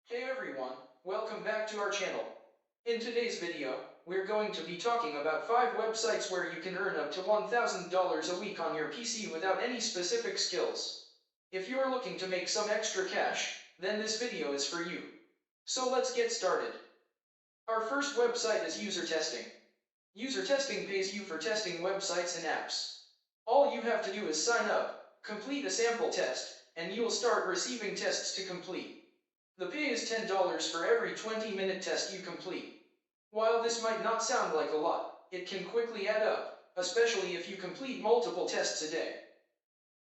Hey everyone, welcome back to our channel. In today's video, we're going to be talking about 5 websites where you can earn up to $1,000 a week on your PC without any specific skills. If you're looking to make some extra cash, then this video is for you. So let's get started. Our first website is user testing. User testing pays you for testing websites and apps. All you have to do is sign up, complete a sample test, and you'll start receiving tests to complete. The pay is $10 for every 20-minute test you complete. While this might not sound like a lot, it can quickly add up, especially if you complete multiple tests a day.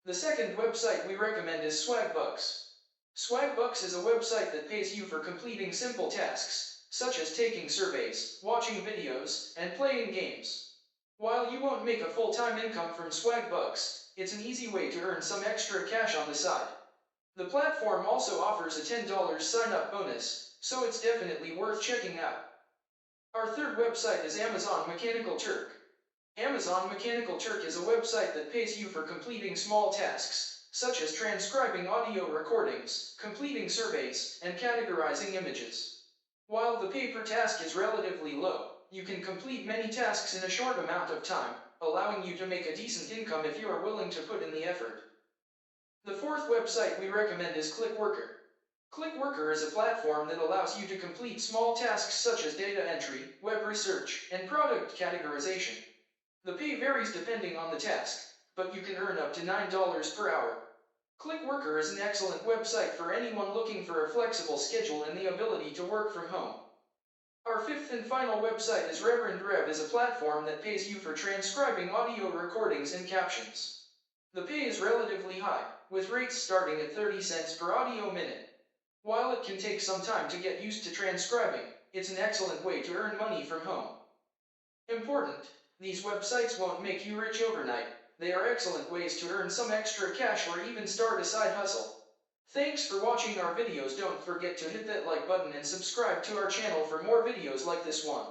The second website we recommend is Swagbucks. Swagbucks is a website that pays you for completing simple tasks, such as taking surveys, watching videos, and playing games. While you won't make a full-time income from Swagbucks, it's an easy way to earn some extra cash on the side. The platform also offers a $10 sign-up bonus, so it's definitely worth checking out. Our third website is Amazon Mechanical Turk. Amazon Mechanical Turk is a website that pays you for completing small tasks, such as transcribing audio recordings, completing surveys, and categorizing images. While the pay per task is relatively low, you can complete many tasks in a short amount of time, allowing you to make a decent income if you are willing to put in the effort. The fourth website we recommend is ClickWorker. ClickWorker is a platform that allows you to complete small tasks such as data entry, web research, and product categorization. The pay varies depending on the task, but you can earn up to $9 per hour. ClickWorker is an excellent website for anyone looking for a flexible schedule and the ability to work from home. Our fifth and final website is Reverend Rev is a platform that pays you for transcribing audio recordings and captions. The pay is relatively high, with rates starting at 30 cents per audio minute. While it can take some time to get used to transcribing, it's an excellent way to earn money from home. Important: these websites won't make you rich overnight. They are excellent ways to earn some extra cash or even start a side hustle. Thanks for watching our videos. Don't forget to hit that like button and subscribe to our channel for more videos like this one.